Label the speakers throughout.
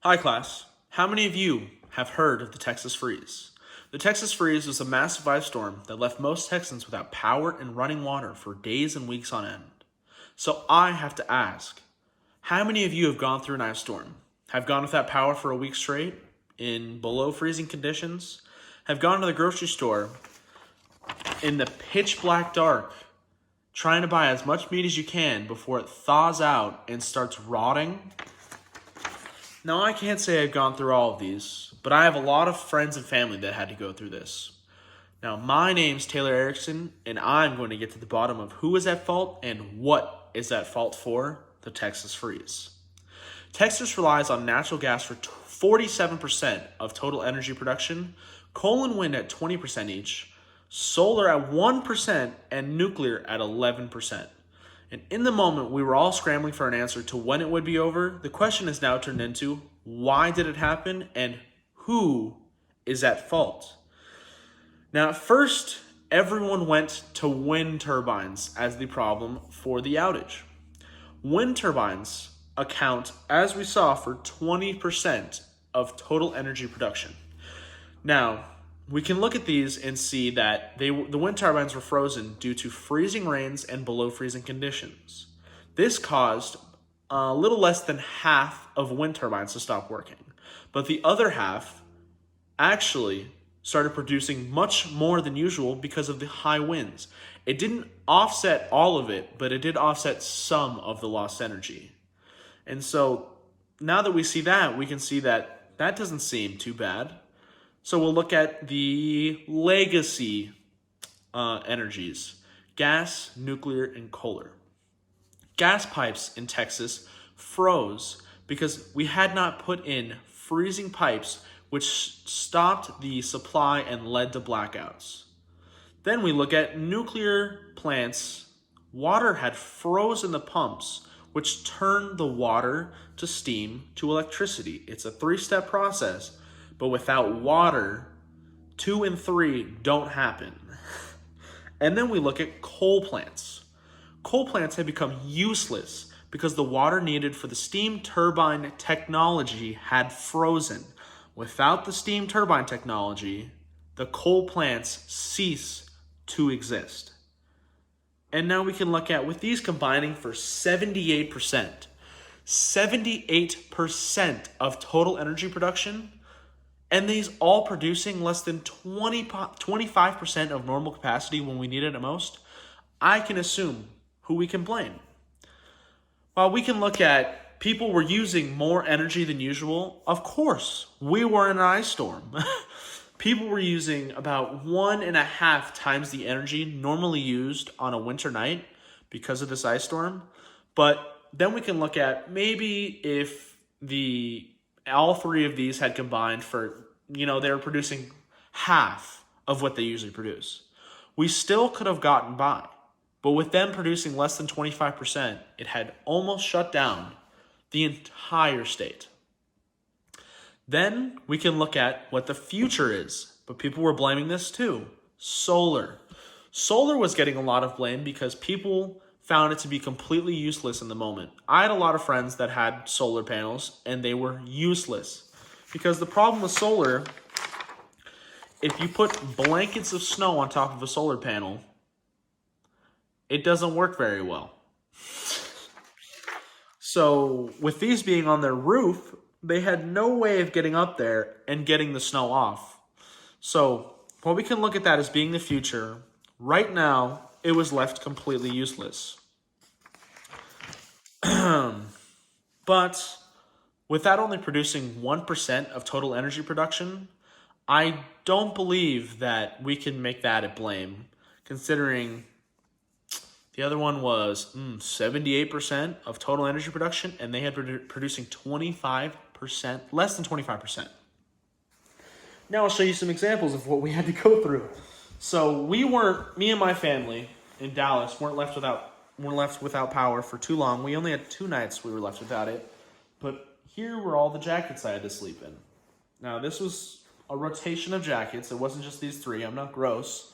Speaker 1: Hi class. How many of you have heard of the Texas freeze? The Texas freeze was a massive ice storm that left most Texans without power and running water for days and weeks on end. So I have to ask, how many of you have gone through an ice storm? Have gone without power for a week straight in below freezing conditions? Have gone to the grocery store in the pitch black dark trying to buy as much meat as you can before it thaws out and starts rotting? Now, I can't say I've gone through all of these, but I have a lot of friends and family that had to go through this. Now, my name's Taylor Erickson, and I'm going to get to the bottom of who is at fault and what is at fault for the Texas freeze. Texas relies on natural gas for 47% of total energy production, coal and wind at 20% each, solar at 1%, and nuclear at 11%. And in the moment, we were all scrambling for an answer to when it would be over. The question is now turned into, why did it happen and who is at fault? Now, at first, everyone went to wind turbines as the problem for the outage. Wind turbines account, as we saw, for 20% of total energy production. Now, we can look at these and see that the wind turbines were frozen due to freezing rains and below freezing conditions. This caused a little less than half of wind turbines to stop working, but the other half actually started producing much more than usual because of the high winds. It didn't offset all of it, but it did offset some of the lost energy. And so now that we see that, we can see that that doesn't seem too bad. So we'll look at the legacy energies: gas, nuclear, and coal. Gas pipes in Texas froze because we had not put in freezing pipes, which stopped the supply and led to blackouts. Then we look at nuclear plants. Water had frozen the pumps, which turned the water to steam to electricity. It's a three-step process. But without water, 2 and 3 don't happen. And then we look at coal plants. Coal plants have become useless because the water needed for the steam turbine technology had frozen. Without the steam turbine technology, the coal plants cease to exist. And now we can look at, with these combining for 78%. 78% of total energy production, and these all producing less than 25% of normal capacity when we need it at most. I can assume who we can blame. While we can look at people were using more energy than usual, of course, we were in an ice storm. People were using about 1.5 times the energy normally used on a winter night because of this ice storm. But then we can look at maybe if all three of these had combined for, they were producing half of what they usually produce. We still could have gotten by, but with them producing less than 25%, it had almost shut down the entire state. Then we can look at what the future is, but people were blaming this too. Solar. Solar was getting a lot of blame because people found it to be completely useless in the moment. I had a lot of friends that had solar panels, and they were useless. Because the problem with solar, if you put blankets of snow on top of a solar panel, it doesn't work very well. So with these being on their roof, they had no way of getting up there and getting the snow off. So while we can look at that as being the future, right now, it was left completely useless. But with that only producing 1% of total energy production, I don't believe that we can make that a blame, considering the other one was 78% of total energy production, and they had producing 25%, less than 25%. Now I'll show you some examples of what we had to go through. So me and my family in Dallas weren't left without power for too long. We only had 2 nights we were left without it. But here were all the jackets I had to sleep in. Now, this was a rotation of jackets. It wasn't just these 3. I'm not gross.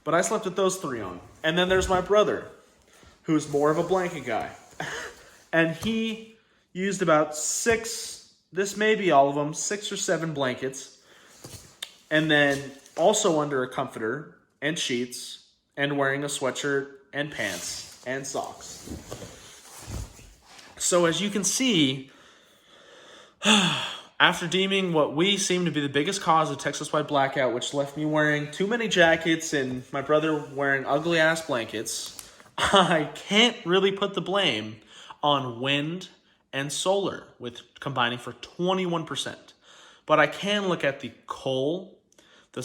Speaker 1: But I slept with those 3 on. And then there's my brother, who's more of a blanket guy. And he used about 6 this may be all of them, 6 or 7 blankets, and then also under a comforter and sheets and wearing a sweatshirt and pants and socks. So as you can see, after deeming what we seem to be the biggest cause of Texas-wide blackout, which left me wearing too many jackets and my brother wearing ugly-ass blankets, I can't really put the blame on wind and solar, with combining for 21%. But I can look at the coal, the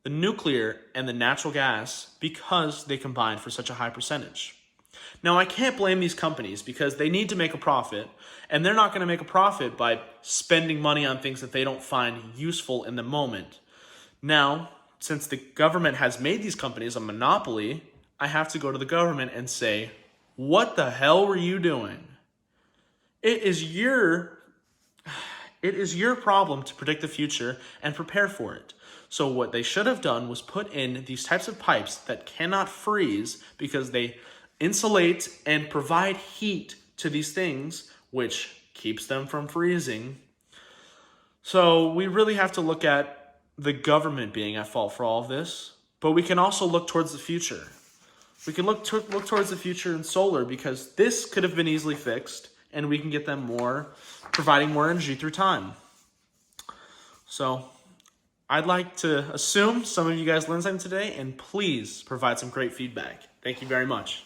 Speaker 1: nuclear, and the natural gas because they combine for such a high percentage. Now, I can't blame these companies because they need to make a profit, and they're not going to make a profit by spending money on things that they don't find useful in the moment. Now, since the government has made these companies a monopoly, I have to go to the government and say, what the hell were you doing? It is your problem to predict the future and prepare for it. So what they should have done was put in these types of pipes that cannot freeze because they insulate and provide heat to these things, which keeps them from freezing. So we really have to look at the government being at fault for all of this, but we can also look towards the future. We can look towards the future in solar because this could have been easily fixed, and we can get them providing more energy through time. So I'd like to assume some of you guys learned something today, and please provide some great feedback. Thank you very much.